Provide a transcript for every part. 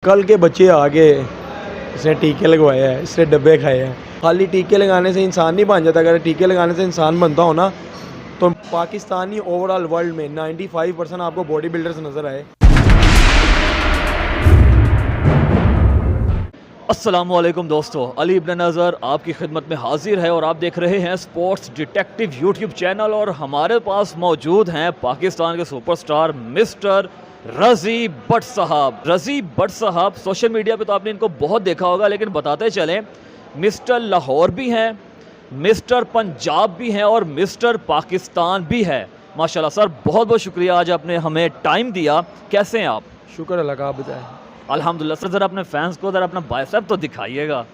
कल के बच्चे आगे इसने टीके लगवाए हैं, इसने डब्बे खाए हैं। खाली टीके लगाने से इंसान नहीं बन जाता। अगर टीके लगाने से इंसान बनता हो ना तो पाकिस्तानी ओवरऑल वर्ल्ड में 95% आपको बॉडी बिल्डर्स नज़र आए। अस्सलामुअलैकुम दोस्तों, अली इब्न नज़र आपकी खिदमत में हाजिर है और आप देख रहे हैं स्पोर्ट्स डिटेक्टिव यूट्यूब चैनल। और हमारे पास मौजूद हैं पाकिस्तान के सुपरस्टार मिस्टर रज़ी बट साहब। रज़ी बट साहब सोशल मीडिया पे तो आपने इनको बहुत देखा होगा, लेकिन बताते चलें मिस्टर लाहौर भी हैं, मिस्टर पंजाब भी हैं और मिस्टर पाकिस्तान भी है। माशाल्लाह सर, बहुत बहुत शुक्रिया, आज आपने हमें टाइम दिया। कैसे हैं आप? शुक्र अल्लाह का, आप बताएं। अल्हम्दुलिल्लाह। सर ज़रा अपने फैंस को ज़रा अपना बाइसेप तो दिखाइएगा।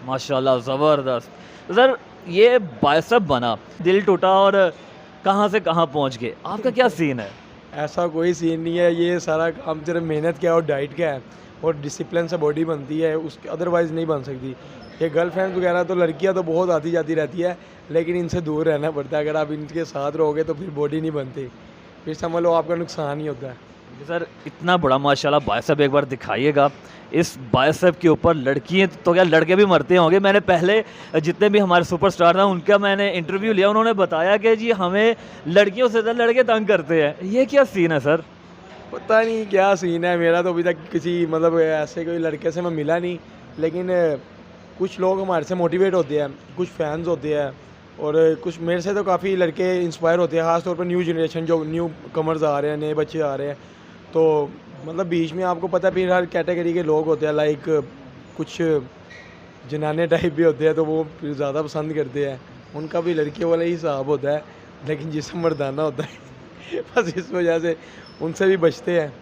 माशाल्लाह ज़बरदस्त। सर ये बाइसेप बना, दिल टूटा और कहाँ से कहाँ पहुँच गए, आपका क्या सीन है? ऐसा कोई सीन नहीं है, ये सारा काम सिर्फ मेहनत का है और डाइट का है और डिसिप्लिन से बॉडी बनती है, उसके अदरवाइज़ नहीं बन सकती। ये गर्लफ्रेंड वगैरह तो लड़कियां तो बहुत आती जाती रहती है, लेकिन इनसे दूर रहना पड़ता है। अगर आप इनके साथ रहोगे तो फिर बॉडी नहीं बनती, फिर समझ लो आपका नुकसान ही होता है। सर इतना बड़ा माशाल्लाह बाइसेप एक बार दिखाइएगा। इस बाइसेप के ऊपर लड़कियाँ तो क्या लड़के भी मरते होंगे। मैंने पहले जितने भी हमारे सुपरस्टार हैं उनका मैंने इंटरव्यू लिया, उन्होंने बताया कि जी हमें लड़कियों से ज़्यादा लड़के तंग करते हैं। ये क्या सीन है सर? पता नहीं क्या सीन है, मेरा तो अभी तक किसी मतलब ऐसे कोई लड़के से मैं मिला नहीं, लेकिन कुछ लोग हमारे से मोटिवेट होते हैं, कुछ फैंस होते हैं और कुछ मेरे से तो काफ़ी लड़के इंस्पायर होते हैं, ख़ास तौर पर न्यू जनरेशन जो न्यू कमर्स आ रहे हैं, नए बच्चे आ रहे हैं। तो मतलब बीच में आपको पता है फिर हर कैटेगरी के लोग होते हैं, लाइक कुछ जनाने टाइप भी होते हैं तो वो फिर ज़्यादा पसंद करते हैं, उनका भी लड़कियों वाला ही हिसाब होता है, लेकिन जिसम मर्दाना होता है बस इस वजह से उनसे भी बचते हैं।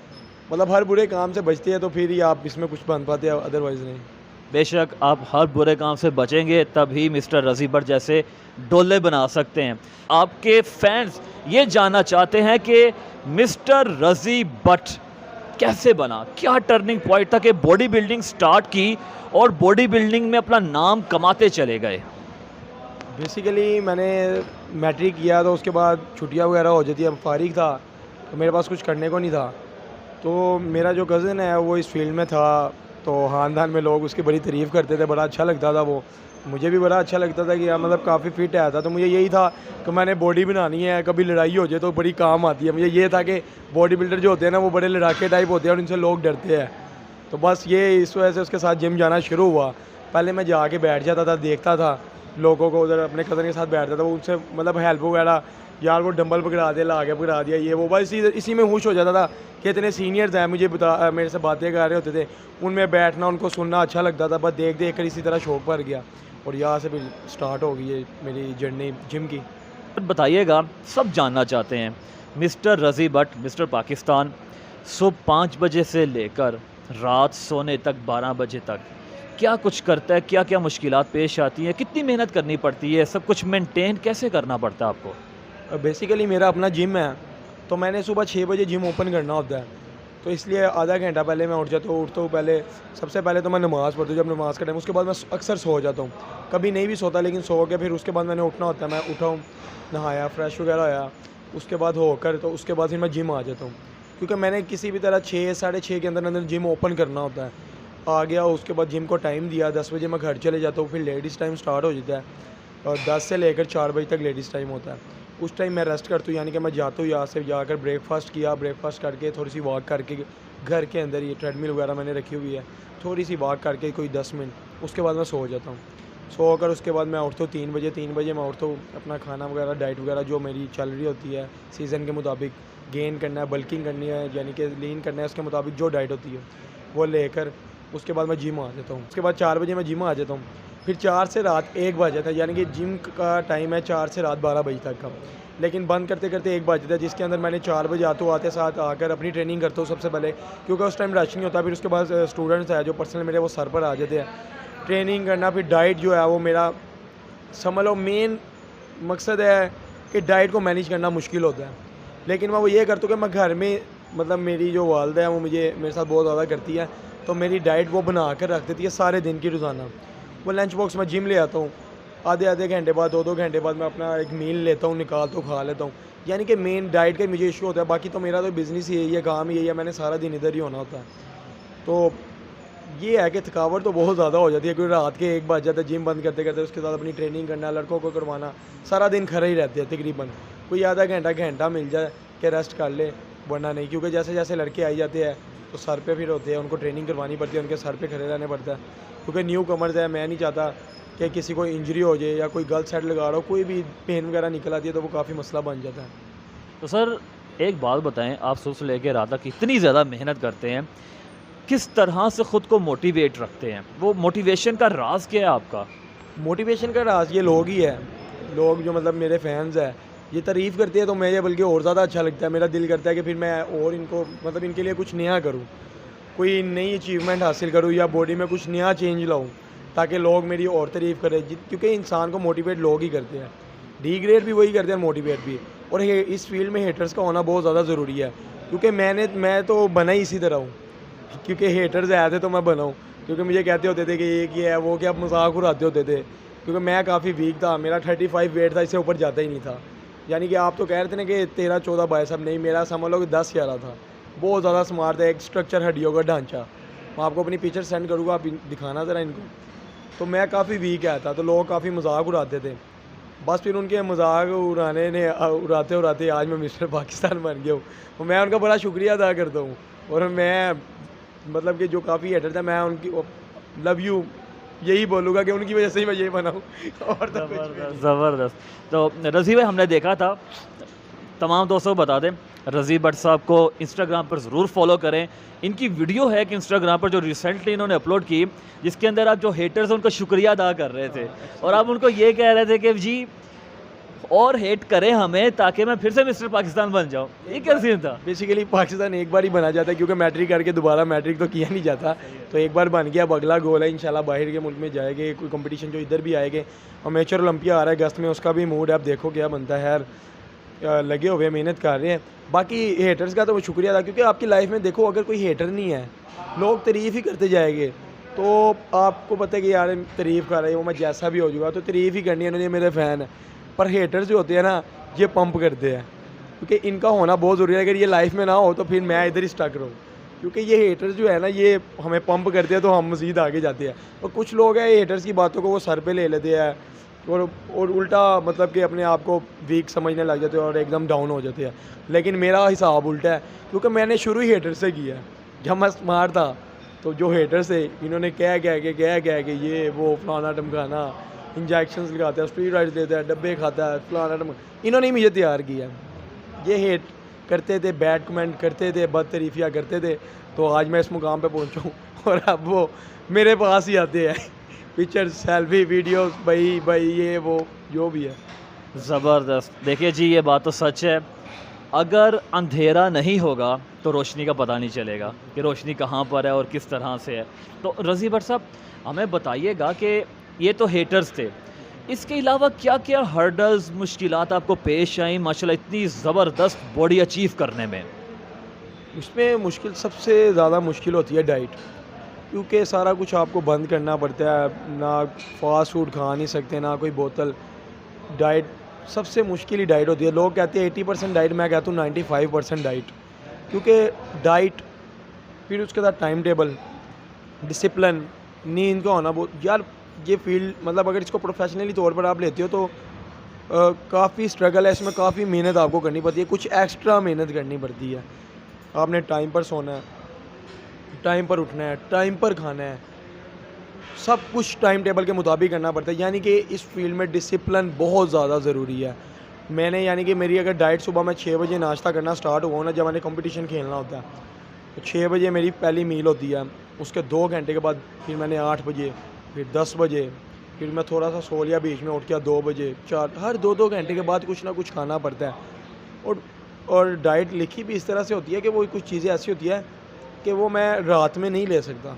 मतलब हर बुरे काम से बचते हैं तो फिर ही आप इसमें कुछ बन पाते हैं, अदरवाइज़ नहीं। बेशक आप हर बुरे काम से बचेंगे तभी मिस्टर रज़ी बट जैसे डोले बना सकते हैं। आपके फैंस ये जानना चाहते हैं कि मिस्टर रज़ी बट कैसे बना, क्या टर्निंग पॉइंट था कि बॉडी बिल्डिंग स्टार्ट की और बॉडी बिल्डिंग में अपना नाम कमाते चले गए? बेसिकली मैंने मैट्रिक किया तो उसके बाद छुट्टियां वगैरह हो जाती है, फारिग था तो मेरे पास कुछ करने को नहीं था। तो मेरा जो कज़न है वो इस फील्ड में था, तो ख़ानदान में लोग उसकी बड़ी तारीफ़ करते थे, बड़ा अच्छा लगता था वो, मुझे भी बड़ा अच्छा लगता था कि यार मतलब काफ़ी फिट आया था। तो मुझे यही था कि मैंने बॉडी बनानी है, कभी लड़ाई हो जाए तो बड़ी काम आती है। मुझे ये था कि बॉडी बिल्डर जो होते हैं ना वो बड़े लड़ाके टाइप होते हैं और इनसे लोग डरते हैं। तो बस ये इस वजह से उसके साथ जिम जाना शुरू हुआ। पहले मैं जाके बैठ जाता था, देखता था लोगों को, उधर अपने कज़न के साथ बैठता था, वो उनसे मतलब हेल्प वगैरह, यार वो डंबल पकड़ा दे, ला के पकड़ा दिया, ये वो, बस इसी में खुश हो जाता था कि इतने सीनियर्स हैं मुझे मेरे से बातें कर रहे होते थे, उनमें बैठना उनको सुनना अच्छा लगता था। बस देख देख कर इसी तरह शौक भर गया और यहाँ से फिर स्टार्ट हो गई है मेरी जर्नी जिम की। बताइएगा, सब जानना चाहते हैं मिस्टर रज़ी बट मिस्टर पाकिस्तान सुबह 5 बजे से लेकर रात सोने तक 12 बजे तक क्या कुछ करता है, क्या क्या मुश्किलात पेश आती हैं, कितनी मेहनत करनी पड़ती है, सब कुछ मेंटेन कैसे करना पड़ता है आपको? बेसिकली मेरा अपना जिम है, तो मैंने सुबह 6 बजे जिम ओपन करना होता है, तो इसलिए आधा घंटा पहले मैं उठता हूँ। पहले सबसे पहले तो मैं नमाज़ पढ़ता हूँ, जब नमाज़ का टाइम, उसके बाद मैं अक्सर सो जाता हूँ, कभी नहीं भी सोता, लेकिन सो के फिर उसके बाद मैंने उठना होता है। मैं उठा हूँ, नहाया, फ्रेश वगैरह आया, उसके बाद होकर तो उसके बाद फिर मैं जिम आ जाता हूँ, क्योंकि मैंने किसी भी तरह 6 साढ़े 6 के अंदर अंदर जिम ओपन करना होता है। आ गया, उसके बाद जिम को टाइम दिया, 10 बजे मैं घर चले जाता हूँ, फिर लेडीज़ टाइम स्टार्ट हो जाता है और 10 से लेकर 4 बजे तक लेडीज़ टाइम होता है। उस टाइम मैं रेस्ट करता हूँ, यानी कि मैं जाता हूँ यहाँ से, जाकर ब्रेकफास्ट किया, ब्रेकफास्ट करके थोड़ी सी वॉक करके घर के अंदर, ये ट्रेडमिल वगैरह मैंने रखी हुई है, थोड़ी सी वॉक करके कोई 10 मिनट, उसके बाद मैं सो जाता हूँ। सो कर उसके बाद मैं उठता हूँ 3 बजे। 3 बजे मैं उठता हूँ, अपना खाना वगैरह, डाइट वगैरह जो मेरी चल रही होती है सीज़न के मुताबिक, गेन करना है, बल्किंग करनी है, यानी कि लीन करना है, उसके मुताबिक जो डाइट होती है वो लेकर उसके बाद मैं जिम आ जाता हूँ। उसके बाद 4 बजे मैं जिम आ जाता हूँ, फिर 4 से रात 1 बज जाता है, यानी कि जिम का टाइम है 4 से रात 12 बजे तक का, लेकिन बंद करते करते 1 बज जाता है, जिसके अंदर मैंने 4 बजे आते साथ आकर अपनी ट्रेनिंग करता हूँ सबसे पहले, क्योंकि उस टाइम रश नहीं होता। फिर उसके बाद स्टूडेंट्स हैं जो पर्सनल मेरे, वो सर पर आ जाते हैं, ट्रेनिंग करना। फिर डाइट जो है वो मेरा समझ लो मेन मकसद है कि डाइट को मैनेज करना मुश्किल होता है, लेकिन मैं वो ये करता हूँ कि मैं घर में, मतलब मेरी जो वालदा है वो मेरे साथ बहुत ज़्यादा करती है, तो मेरी डाइट वो बना कर रख देती है सारे दिन की रोज़ाना। वो लंच बॉक्स में जिम ले आता हूँ, आधे घंटे बाद, 2 घंटे बाद मैं अपना एक मील लेता हूँ, निकालता हूँ, खा लेता हूँ। यानी कि मेन डाइट का मुझे इशू होता है, बाकी तो मेरा तो बिज़नेस ही यही है, काम ही यही है, मैंने सारा दिन इधर ही होना होता है। तो ये है कि थकावट तो बहुत ज़्यादा हो जाती है, क्योंकि रात के 1 बज जाता है जिम बंद करते करते, उसके बाद अपनी ट्रेनिंग करना, लड़कों को करवाना, सारा दिन खड़े ही रहते हैं तकरीबन। कोई आधा घंटा मिल जाए कि रेस्ट कर ले, वरना नहीं, क्योंकि जैसे जैसे लड़के आई जाते हैं तो सर पे फिर होते हैं, उनको ट्रेनिंग करवानी पड़ती है, उनके सर पे खड़े रहने पड़ता है, क्योंकि न्यू कमर्स है। मैं नहीं चाहता कि किसी को इंजरी हो जाए या कोई गलत साइड लगा रहा हो, कोई भी पेन वगैरह निकल आती है तो वो काफ़ी मसला बन जाता है। तो सर एक बात बताएं, आप सुबह से लेकर रात तक इतनी ज़्यादा मेहनत करते हैं, किस तरह से ख़ुद को मोटिवेट रखते हैं? वो मोटिवेशन का राज क्या है आपका? मोटिवेशन का राज ये लोग ही है। लोग जो मतलब मेरे फैंस हैं, ये तारीफ़ करते हैं तो मुझे बल्कि और ज़्यादा अच्छा लगता है। मेरा दिल करता है कि फिर मैं और इनको मतलब इनके लिए कुछ नया करूँ, कोई नई अचीवमेंट हासिल करूँ या बॉडी में कुछ नया चेंज लाऊँ, ताकि लोग मेरी और तारीफ़ करें। क्योंकि इंसान को मोटिवेट लोग ही करते हैं, डिग्रेड भी वही करते हैं, मोटिवेट भी। और इस फील्ड में हेटर्स का होना बहुत ज़्यादा ज़रूरी है, क्योंकि मैं तो बना ही इसी तरह हूँ, क्योंकि हेटर्स आए थे तो मैं बना हूँ। क्योंकि मुझे कहते होते थे कि ये क्या है, वो क्या, मजाक उड़ाते होते थे, क्योंकि मैं काफ़ी वीक था, मेरा 35 वेट था, इससे ऊपर जाता ही नहीं था। यानी कि आप तो कह रहे थे ना कि 13-14 बाइसेप, नहीं, मेरा समझ लो कि 10-11 था। बहुत ज़्यादा स्मार्ट था, एक स्ट्रक्चर हड्डियों का ढांचा। मैं आपको अपनी पिक्चर सेंड करूँगा, आप दिखाना ज़रा इनको। तो मैं काफ़ी वीक आया था, तो लोग काफ़ी मजाक उड़ाते थे। बस फिर उनके मजाक उड़ाते उड़ाते आज मैं मिस्टर पाकिस्तान बन गया हूँ। और मैं उनका बड़ा शुक्रिया अदा करता हूँ। और मैं मतलब कि जो काफ़ी हेटर था, मैं उनकी लव यू यही बोलूँगा कि उनकी वजह से ही मैं ये बना हूँ। और तो कुछ भी नहीं। ज़बरदस्त। तो रज़ी भाई, हमने देखा था, तमाम दोस्तों को बता दें, रज़ी भट्ट साहब को इंस्टाग्राम पर ज़रूर फॉलो करें। इनकी वीडियो है कि इंस्टाग्राम पर जो रिसेंटली इन्होंने अपलोड की, जिसके अंदर आप जो हेटर्स हैं उनका शुक्रिया अदा कर रहे थे और आप उनको ये कह रहे थे कि जी और हेट करें हमें ताकि मैं फिर से मिस्टर पाकिस्तान बन जाऊँ। ये क्या सीन था? बेसिकली पाकिस्तान एक बार ही बना जाता है, क्योंकि मैट्रिक करके दोबारा मैट्रिक तो किया नहीं जाता। तो एक बार बन गया, अब अगला गोल है इंशाल्लाह बाहर के मुल्क में जाएंगे, कोई कंपटीशन जो इधर भी आएंगे। और मेचर ओलंपिया आ रहा है अगस्त में, उसका भी मूड है, अब देखो क्या बनता है। यार लगे हुए मेहनत कर रहे हैं। बाकी हेटर्स का तो शुक्रिया था, क्योंकि आपकी लाइफ में देखो, अगर कोई हेटर नहीं है, लोग तारीफ़ ही करते जाएंगे, तो आपको पता है कि यार तारीफ़ कर रहे हैं, वो मैं जैसा भी हो जाऊँगा तो तारीफ़ ही करनी है, उन्होंने मेरे फ़ैन है। पर हेटर्स जो होते हैं ना, ये पंप करते हैं, क्योंकि इनका होना बहुत ज़रूरी है। अगर ये लाइफ में ना हो तो फिर मैं इधर ही स्टक रहूँ, क्योंकि ये हेटर्स जो है ना, ये हमें पंप करते हैं तो हम मज़ीद आगे जाते हैं। और कुछ लोग हैं, हेटर्स की बातों को वो सर पे ले लेते हैं और उल्टा मतलब कि अपने आप को वीक समझने लग जाते हैं और एकदम डाउन हो जाते हैं। लेकिन मेरा हिसाब उल्टा है, क्योंकि मैंने शुरू ही हेटर से किया है। जब मैं स्मार्ट था तो जो हेटर्स थे, इन्होंने कह के ये वो फलाना टमकाना, इंजेक्शंस लगाते हैं, स्टीरॉइड्स देते हैं, डब्बे खाता है, फलाना टमकाना, इन्होंने ही मुझे तैयार किया। ये हेट करते थे, बैड कमेंट करते थे, बदतरीफियाँ करते थे, तो आज मैं इस मुकाम पे पहुंचा हूँ। और अब वो मेरे पास ही आते हैं, पिक्चर, सेल्फी, वीडियोस, भाई ये वो जो भी है। ज़बरदस्त। देखिए जी, ये बात तो सच है, अगर अंधेरा नहीं होगा तो रोशनी का पता नहीं चलेगा कि रोशनी कहाँ पर है और किस तरह से है। तो रज़ी भट्ट साहब, हमें बताइएगा कि ये तो हेटर्स थे, इसके अलावा क्या क्या हर्डल्स, मुश्किलात आपको पेश आई माशाल्लाह इतनी ज़बरदस्त बॉडी अचीव करने में? उसमें मुश्किल, सबसे ज़्यादा मुश्किल होती है डाइट, क्योंकि सारा कुछ आपको बंद करना पड़ता है। ना फास्ट फूड खा नहीं सकते, ना कोई बोतल। डाइट सबसे मुश्किल ही डाइट होती है। लोग कहते हैं 80% डाइट, मैं कहता हूँ 95% डाइट, क्योंकि डाइट, फिर उसके साथ टाइम टेबल, डिसिप्लिन, नींद का होना बहुत। यार ये फील्ड मतलब अगर इसको प्रोफेशनली तौर पर आप लेते हो तो काफ़ी स्ट्रगल है इसमें, काफ़ी मेहनत आपको करनी पड़ती है, कुछ एक्स्ट्रा मेहनत करनी पड़ती है। आपने टाइम पर सोना है, टाइम पर उठना है, टाइम पर खाना है, सब कुछ टाइम टेबल के मुताबिक करना पड़ता है। यानी कि इस फील्ड में डिसिप्लिन बहुत ज़्यादा ज़रूरी है। मैंने यानी कि मेरी अगर डाइट, सुबह मैं 6 बजे नाश्ता करना स्टार्ट हुआ ना, जब मैंने कंपटीशन खेलना होता है, तो 6 बजे मेरी पहली मील होती है। उसके 2 घंटे के बाद फिर मैंने 8 बजे, फिर 10 बजे, फिर मैं थोड़ा सा सो लिया, बीच में उठ गया 2 बजे, 4, हर 2-2 घंटे के बाद कुछ ना कुछ खाना पड़ता है। और डाइट लिखी भी इस तरह से होती है कि वो कुछ चीज़ें ऐसी होती है कि वो मैं रात में नहीं ले सकता।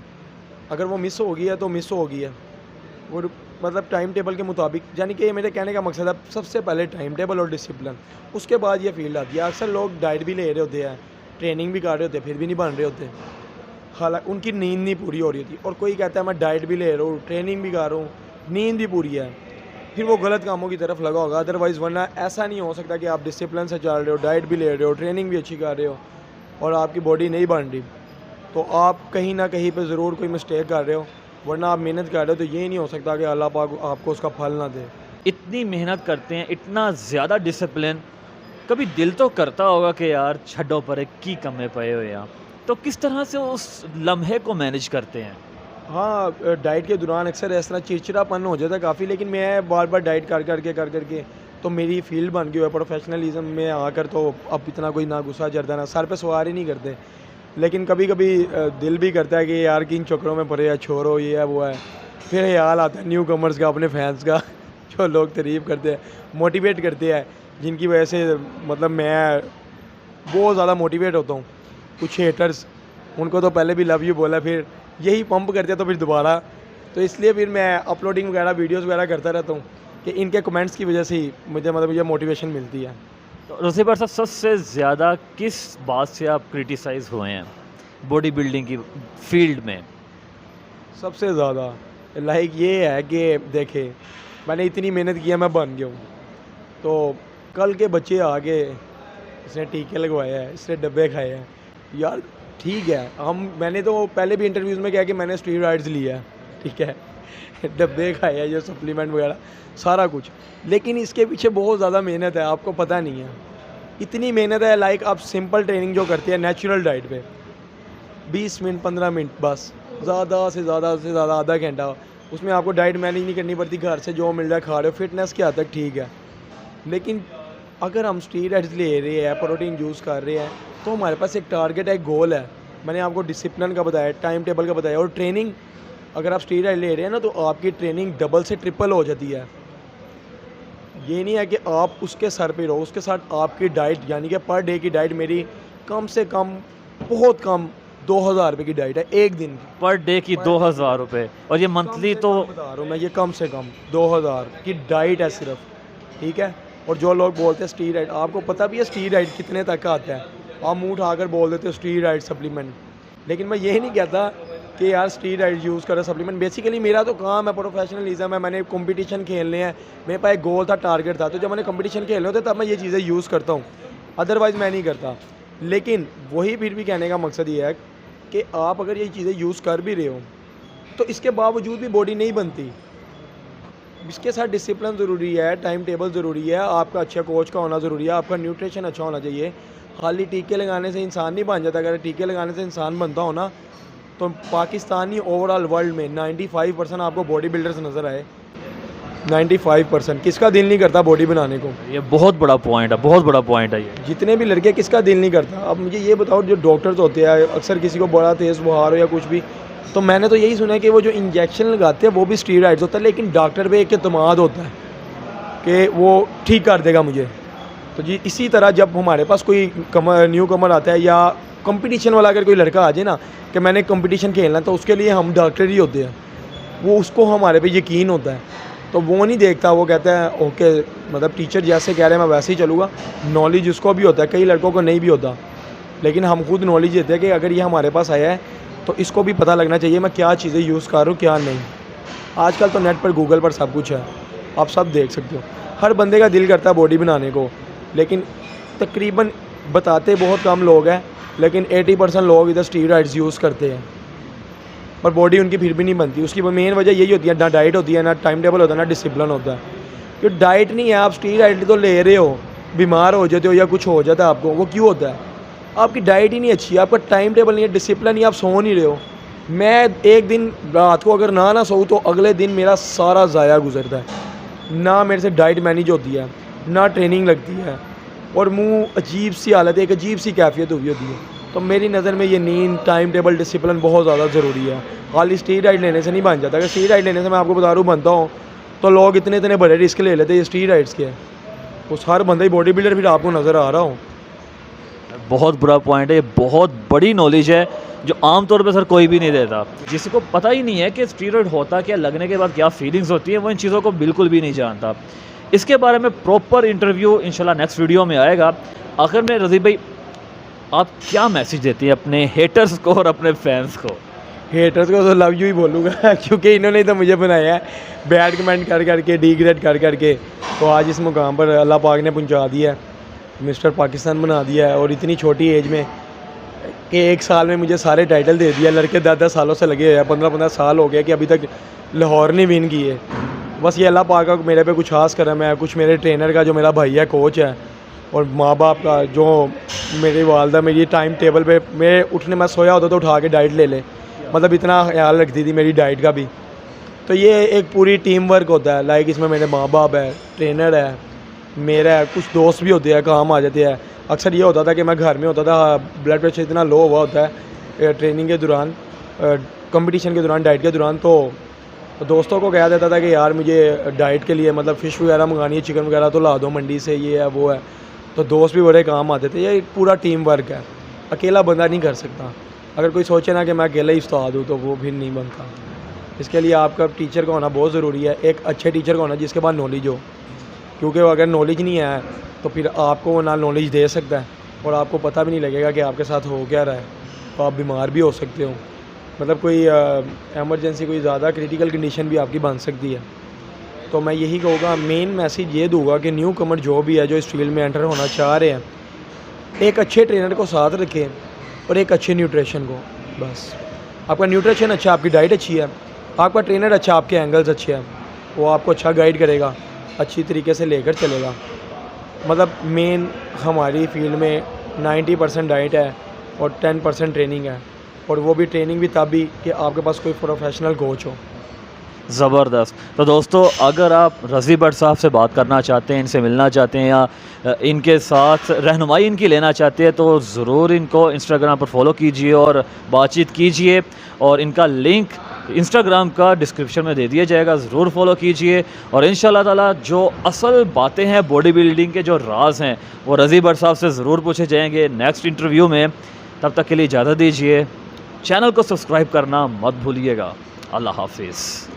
अगर वो मिस हो गई है तो मिस हो गई है। वो मतलब टाइम टेबल के मुताबिक, यानी कि मेरे कहने का मकसद है सबसे पहले टाइम टेबल और डिसिप्लिन, उसके बाद ये फील्ड आती है। अक्सर लोग डाइट भी ले रहे होते हैं, ट्रेनिंग भी कर रहे होते हैं, फिर भी नहीं बन रहे होते, हालांकि उनकी नींद नहीं पूरी हो रही होती। और कोई कहता है मैं डाइट भी ले रहा हूँ, ट्रेनिंग भी कर रहा हूँ, नींद भी पूरी है, फिर वो गलत कामों की तरफ लगा होगा। अदरवाइज़ वरना ऐसा नहीं हो सकता कि आप डिसिप्लिन से चल रहे हो, डाइट भी ले रहे हो, ट्रेनिंग भी अच्छी कर रहे हो और आपकी बॉडी नहीं बन रही। तो आप कहीं ना कहीं पे ज़रूर कोई मिस्टेक कर रहे हो, वरना आप मेहनत कर रहे हो तो ये नहीं हो सकता कि अल्लाह पाक आपको उसका फल ना दे। इतनी मेहनत करते हैं, इतना ज़्यादा डिसिप्लिन, कभी दिल तो करता होगा कि यार छड्डो परे की कमे पे हुए आप, तो किस तरह से उस लम्हे को मैनेज करते हैं? हाँ, डाइट के दौरान अक्सर इस तरह चिड़चिड़ापन हो जाता है काफ़ी, लेकिन मैं बार बार डाइट कर करके तो मेरी फील्ड बन गई है प्रोफेशनलिज्म में आकर, तो अब इतना कोई ना गुस्सा चढ़ता ना सर पे सवार ही नहीं करते। लेकिन कभी कभी दिल भी करता है कि यार किन चक्करों में पड़े है, छोड़ो ये है वो है। फिर ख्याल आता है न्यू कमर्स का, अपने फैंस का जो लोग तारीफ़ करते हैं, मोटिवेट करते हैं, जिनकी वजह से मतलब मैं बहुत ज़्यादा मोटिवेट होता हूँ। कुछ हेटर्स, उनको तो पहले भी लव यू बोला, फिर यही पंप करते हैं तो फिर दोबारा, तो इसलिए फिर मैं अपलोडिंग वगैरह वीडियोस वगैरह करता रहता हूँ कि इनके कमेंट्स की वजह से ही मुझे मोटिवेशन मिलती है। तो रज़ी भाई साहब, सबसे ज़्यादा किस बात से आप क्रिटिसाइज़ हुए हैं बॉडी बिल्डिंग की फील्ड में? सबसे ज़्यादा लाइक ये है कि देखे मैंने इतनी मेहनत किया, मैं बन गया हूँ, तो कल के बच्चे आगे इसने टीके लगवाए हैं, इसने डब्बे खाए हैं, यार ठीक है। मैंने तो पहले भी इंटरव्यूज़ में कहा कि मैंने स्टीरॉइड्स लिया है, ठीक है डब्बे खाए हैं, ये सप्लीमेंट वगैरह सारा कुछ, लेकिन इसके पीछे बहुत ज़्यादा मेहनत है, आपको पता नहीं है। इतनी मेहनत है, लाइक आप सिंपल ट्रेनिंग जो करते हैं नेचुरल डाइट पे 20 मिनट 15 मिनट बस, ज़्यादा से ज़्यादा आधा घंटा, उसमें आपको डाइट मैनेज नहीं करनी पड़ती, घर से जो मिल रहा है खा रहे हो, फिटनेस के हद तक ठीक है। लेकिन अगर हम स्टीरॉइड्स ले रहे हैं, प्रोटीन यूज़ कर रहे हैं, तो हमारे पास एक टारगेट है, एक गोल है। मैंने आपको डिसिप्लिन का बताया, टाइम टेबल का बताया, और ट्रेनिंग अगर आप स्टीरॉइड ले रहे हैं ना, तो आपकी ट्रेनिंग डबल से ट्रिपल हो जाती है। ये नहीं है कि आप उसके सर पे रहो, उसके साथ आपकी डाइट, यानी कि पर डे की डाइट मेरी कम से कम बहुत कम 2000 रुपये की डाइट है एक दिन की। पर डे की 2000 रुपये, और ये मंथली तो बता रहा हूँ मैं, ये कम से कम 2000 की डाइट है सिर्फ, ठीक है। और जो लोग बोलते हैं स्टीरॉइड, आपको पता भी है स्टीरॉइड कितने तक का आता है? आप मुंह उठाकर बोल देते हो स्टीरॉइड सप्लीमेंट, लेकिन मैं ये नहीं कहता कि यार स्टीरॉइड यूज़ करो सप्लीमेंट। बेसिकली मेरा तो काम है, प्रोफेशनलिज्म है, मैंने कंपटीशन खेलने हैं, मेरे पास एक गोल था, टारगेट था, तो जब मैंने कंपटीशन खेलने होते तब मैं ये चीज़ें यूज़ करता हूँ, अदरवाइज़ मैं नहीं करता। लेकिन वही फिर भी कहने का मकसद ये है कि आप अगर ये चीज़ें यूज़ कर भी रहे हो, तो इसके बावजूद भी बॉडी नहीं बनती। इसके साथ डिसिप्लिन ज़रूरी है, टाइम टेबल ज़रूरी है, आपका अच्छा कोच का होना ज़रूरी है, आपका न्यूट्रिशन अच्छा होना चाहिए। खाली टीके लगाने से इंसान नहीं बन जाता। अगर टीके लगाने से इंसान बनता हो ना, तो पाकिस्तान ही ओवरऑल वर्ल्ड में 95% आपको बॉडी बिल्डर्स नज़र आए। 95% किसका दिल नहीं करता बॉडी बनाने को? ये बहुत बड़ा पॉइंट है, बहुत बड़ा पॉइंट है ये। जितने भी लड़के, किसका दिल नहीं करता? अब मुझे ये बताओ, जो डॉक्टर्स होते हैं, अक्सर किसी को बड़ा तेज़ बुखार हो या कुछ भी, तो मैंने तो यही सुना है कि वो जो इंजेक्शन लगाते हैं वो भी स्टीरॉइड्स होता है, लेकिन डॉक्टर पे एक एतमाद होता है कि वो ठीक कर देगा मुझे। तो जी इसी तरह जब हमारे पास कोई न्यू कमर आता है, या कंपटीशन वाला अगर कोई लड़का आ जाए ना कि मैंने कंपटीशन खेलना है, तो उसके लिए हम डॉक्टर ही होते हैं, वो उसको हमारे पे यकीन होता है, तो वो नहीं देखता, वो कहता है ओके, मतलब टीचर जैसे कह रहे हैं मैं वैसे ही चलूँगा। नॉलेज उसको भी होता है, कई लड़कों को नहीं भी होता, लेकिन हम खुद नॉलेज देते हैं कि अगर ये हमारे पास आया है तो इसको भी पता लगना चाहिए मैं क्या चीज़ें यूज़ कर रहा हूँ क्या नहीं। आजकल तो नेट पर, गूगल पर सब कुछ है, आप सब देख सकते हो। हर बंदे का दिल करता है बॉडी बनाने को, लेकिन तकरीबन बताते बहुत कम लोग हैं, लेकिन 80% लोग इधर स्टीरॉइड्स यूज़ करते हैं, पर बॉडी उनकी फिर भी नहीं बनती। उसकी मेन वजह यही होती है, ना डाइट होती है, ना टाइम टेबल होता है, ना डिसिप्लिन होता है। क्योंकि डाइट नहीं है, आप स्टीरॉइड तो ले रहे हो, बीमार हो जाते हो या कुछ हो जाता है आपको, वो क्यों होता है? आपकी डाइट ही नहीं अच्छी है, आपका टाइम टेबल नहीं है, डिसिप्लिन नहीं, आप सो नहीं रहे हो। मैं एक दिन रात को अगर ना सोऊँ तो अगले दिन मेरा सारा ज़ाया गुजरता है, ना मेरे से डाइट मैनेज होती है, ना ट्रेनिंग लगती है, और मुँह अजीब सी हालत है, एक अजीब सी कैफियत हुई होती है। तो मेरी नज़र में ये नींद, टाइम टेबल, डिसिप्लिन बहुत ज़्यादा ज़रूरी है। खाली स्टीरॉइड लेने से नहीं बन जाता। अगर स्टीरॉइड लेने से मैं आपको बता रहा हूँ बनता हूँ, तो लोग इतने इतने बड़े रिस्क ले लेते हैं, ये स्टीरॉइड्स के। उस हर बंदे बॉडी बिल्डर फिर आपको नज़र आ रहा हूँ। बहुत बुरा पॉइंट है, ये बहुत बड़ी नॉलेज है जो आमतौर पे सर कोई भी नहीं देता। जिसी को पता ही नहीं है कि स्टीरॉइड होता क्या, लगने के बाद क्या फीलिंग्स होती है, वो इन चीज़ों को बिल्कुल भी नहीं जानता। इसके बारे में प्रॉपर इंटरव्यू इंशाल्लाह नेक्स्ट वीडियो में आएगा। आखिर में रज़ी भाई, आप क्या मैसेज देती हैं अपने हेटर्स को और अपने फैंस को? हेटर्स को तो लव यू ही बोलूँगा क्योंकि इन्होंने तो मुझे बनाया है बैड कमेंट कर करके, डिग्रेड कर करके, तो आज इस मुकाम पर अल्लाह पाक ने पहुंचा दिया है, मिस्टर पाकिस्तान बना दिया है। और इतनी छोटी एज में कि एक साल में मुझे सारे टाइटल दे दिया। लड़के 10-10 सालों से लगे हुए हैं, 15-15 साल हो गए कि अभी तक लाहौर नहीं विन की है। बस ये अल्लाह पाक का मेरे पे कुछ खास करम है, कुछ मेरे ट्रेनर का जो मेरा भाई है, कोच है, और माँ बाप का जो मेरी वालदा मेरी टाइम टेबल पे मैं उठने मैं सोया होता तो उठा के डाइट ले मतलब इतना ख्याल रखती थी मेरी डाइट का भी। तो ये एक पूरी टीम वर्क होता है। लाइक इसमें मेरे माँ बाप है, ट्रेनर है, मेरा है, कुछ दोस्त भी होते हैं, काम आ जाते हैं। अक्सर ये होता था कि मैं घर में होता था, ब्लड प्रेशर इतना लो हुआ होता है ट्रेनिंग के दौरान, कंपटीशन के दौरान, डाइट के दौरान, तो दोस्तों को कह देता था कि यार मुझे डाइट के लिए मतलब फ़िश वगैरह मंगानी है, चिकन वगैरह तो ला दो मंडी से, ये है वो है। तो दोस्त भी बड़े काम आते थे। ये एक पूरा टीम वर्क है, अकेला बंदा नहीं कर सकता। अगर कोई सोचे ना कि मैं अकेला ही उस्ताद हूँ तो वो भी नहीं बनता। इसके लिए आपका टीचर का होना बहुत ज़रूरी है, एक अच्छे टीचर का होना जिसके पास नॉलेज हो, क्योंकि अगर नॉलेज नहीं है तो फिर आपको वो ना नॉलेज दे सकता है और आपको पता भी नहीं लगेगा कि आपके साथ हो क्या रहा है। तो आप बीमार भी हो सकते हो, मतलब कोई एमरजेंसी, कोई ज़्यादा क्रिटिकल कंडीशन भी आपकी बन सकती है। तो मैं यही कहूँगा, मेन मैसेज ये दूँगा कि न्यू कमर जो भी है, जो इस फील्ड में एंटर होना चाह रहे हैं, एक अच्छे ट्रेनर को साथ रखें और एक अच्छे न्यूट्रिशन को। बस आपका न्यूट्रिशन अच्छा, आपकी डाइट अच्छी है, आपका ट्रेनर अच्छा, आपके एंगल्स अच्छे हैं, वो आपको अच्छा गाइड करेगा, अच्छी तरीके से लेकर चलेगा। मतलब मेन हमारी फील्ड में 90% डाइट है और 10% ट्रेनिंग है, और वो भी ट्रेनिंग भी तब भी कि आपके पास कोई प्रोफेशनल कोच हो। ज़बरदस्त। तो दोस्तों, अगर आप रज़ी भट्ट साहब से बात करना चाहते हैं, इनसे मिलना चाहते हैं या इनके साथ रहनुमाई इनकी लेना चाहते हैं, तो ज़रूर इनको इंस्टाग्राम पर फॉलो कीजिए और बातचीत कीजिए। और इनका लिंक इंस्टाग्राम का डिस्क्रिप्शन में दे दिया जाएगा, ज़रूर फॉलो कीजिए। और इंशाल्लाह ताला जो असल बातें हैं, बॉडी बिल्डिंग के जो राज हैं, वो रज़ी भट्ट साहब से ज़रूर पूछे जाएंगे नेक्स्ट इंटरव्यू में। तब तक के लिए इजाज़त दीजिए। चैनल को सब्सक्राइब करना मत भूलिएगा। अल्लाह हाफिज़।